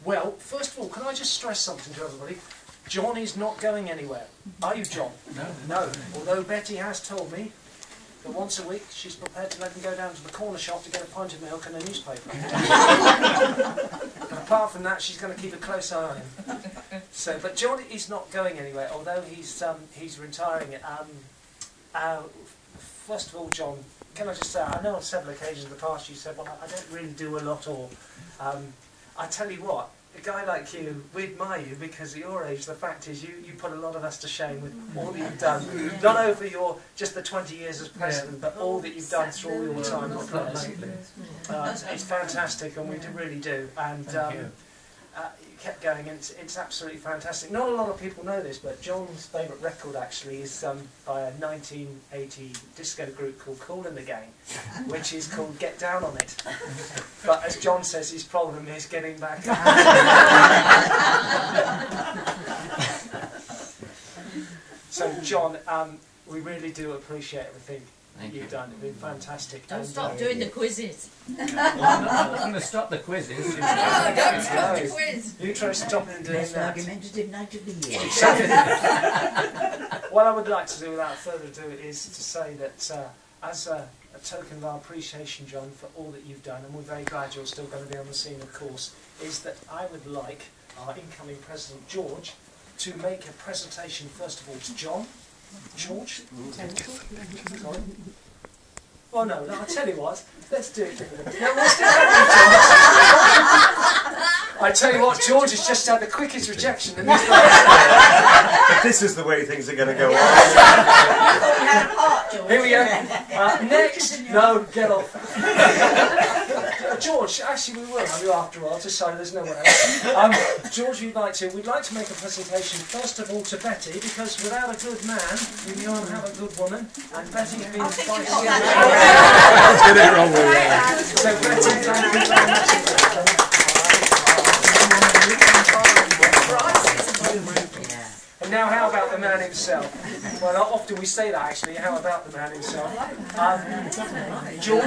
Well, first of all, can I just stress something to everybody? John is not going anywhere. Are you, John? No. No. Although Betty has told me that once a week she's prepared to let him go down to the corner shop to get a pint of milk and a newspaper. But apart from that, she's going to keep a close eye on him. So, but John is not going anywhere, although he's retiring. First of all, John, can I just say, I know on several occasions in the past you said, well, I don't really do a lot, or I tell you what, a guy like you, we admire you because at your age, the fact is you put a lot of us to shame with all that you've done. Not over just the 20 years as president, but all that you've done through all your time with players. It's fantastic, and we really do. And you kept going, and it's absolutely fantastic. Not a lot of people know this, but John's favourite record actually is by a 1980 disco group called Kool and the Gang, which is called Get Down on It. But as John says, his problem is getting back up. So John, we really do appreciate everything you've done. It's been fantastic. Don't stop doing the quizzes. I'm not going to stop the quizzes. No, don't stop the quiz. You try stopping and doing Best that. argumentative night of the year. What I would like to do without further ado is to say that as a token of our appreciation, John, for all that you've done, and we're very glad you're still going to be on the scene, of course, is that I would like our incoming President, George, to make a presentation, first of all, to John. George? Sorry? Oh no, I'll tell you what, let's do it. No, we'll still I tell you what, George has just had the quickest rejection in this life. But this is the way things are going to go on. Here we go. Next, no, get off. George, actually we will have you after all, just so there's no one else. George, we'd like to make a presentation first of all to Betty, because without a good man, you can't have a good woman, and Betty's been fighting. Get it wrong with So Betty, thank you very much. And now how about the man himself? Well, not often we say that actually, how about the man himself? John,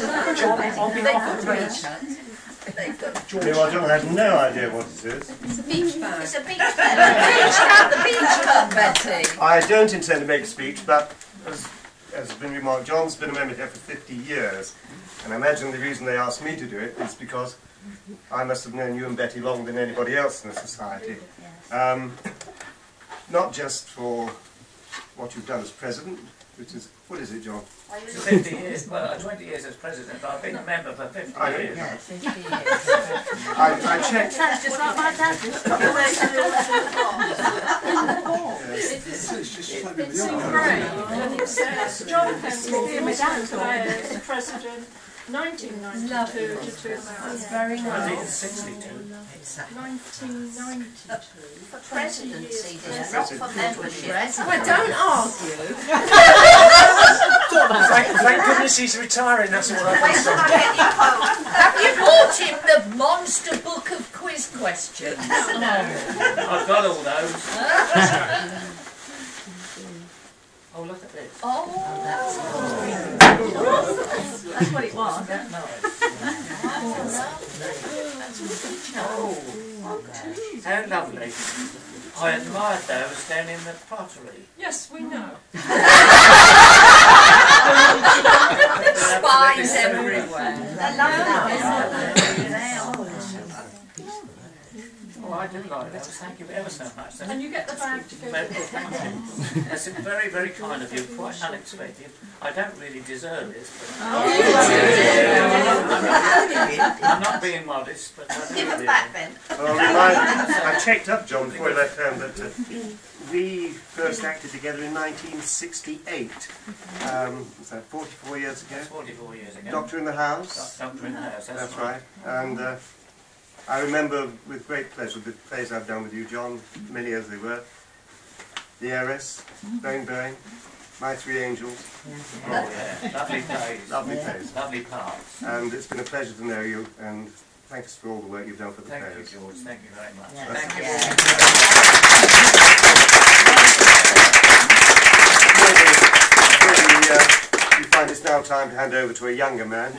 on behalf of the players. John had no idea what it is. It's a beach bag. It's a beach bag. The beach bag, Betty. I don't intend to make a speech, but as has been remarked, John's been a member here for 50 years. And I imagine the reason they asked me to do it is because I must have known you and Betty longer than anybody else in the society. Not just for what you've done as president, which is, what is it, John? 50 years, well, 20 years as president, but I've been a member for 50 years. Yeah, 50 years. I checked. That's just like my dad. It's engraved, and it says John Hempel was as president 1992 to 2000. That's very nice. 1962. 1992. For presidency, dear, not President. for membership. Well, don't argue. Thank goodness he's retiring, that's all I Wait can till I say. get your coat. Have you bought him the monster book of quiz questions? No. I've got all those. Oh, look at this. Oh, That's what it was. Isn't that nice? Oh, how lovely. I admired those down in the pottery. Yes, we know. spines everywhere. They're lovely. Oh, I do like those. Thank you ever so much. And you get the bag to go Very, with thank you. That's very, very kind of you. Quite unexpected. I don't really deserve this, but I'm not being modest, but I do Give it really. back then. Well, I checked up, John, before he left home, that we first acted together in 1968. Was that 44 years ago? That's 44 years ago. Doctor in the House. Doctor in the House, That's right. And I remember with great pleasure the plays I've done with you, John, many as they were. The Heiress, Bang Bang, My Three Angels. Oh yeah, lovely plays. Lovely plays. Lovely parts. And it's been a pleasure to know you, and thanks for all the work you've done for the Thank you, players. George. Thank you very much. Yes. Thank you. You find it's now time to hand over to a younger man.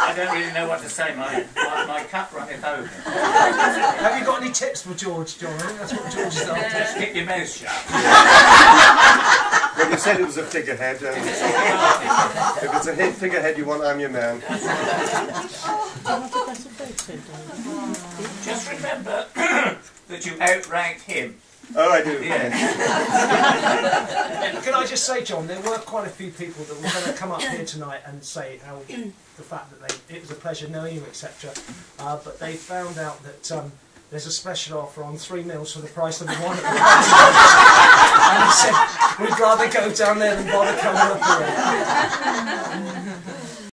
I don't really know what to say. My cup run it over. Have you got any tips for George, John? I think that's what George is after. Just keep your mouth shut. Well, you said it was a figurehead, and if it's a figurehead you want, I'm your man. Just remember that you outranked him. Oh, I do. Yeah. Can I just say, John, there were quite a few people that were going to come up here tonight and say how the fact that it was a pleasure knowing you, etc. But they found out that there's a special offer on 3 meals for the price of 1 at the and they said, we'd rather go down there than bother coming up here.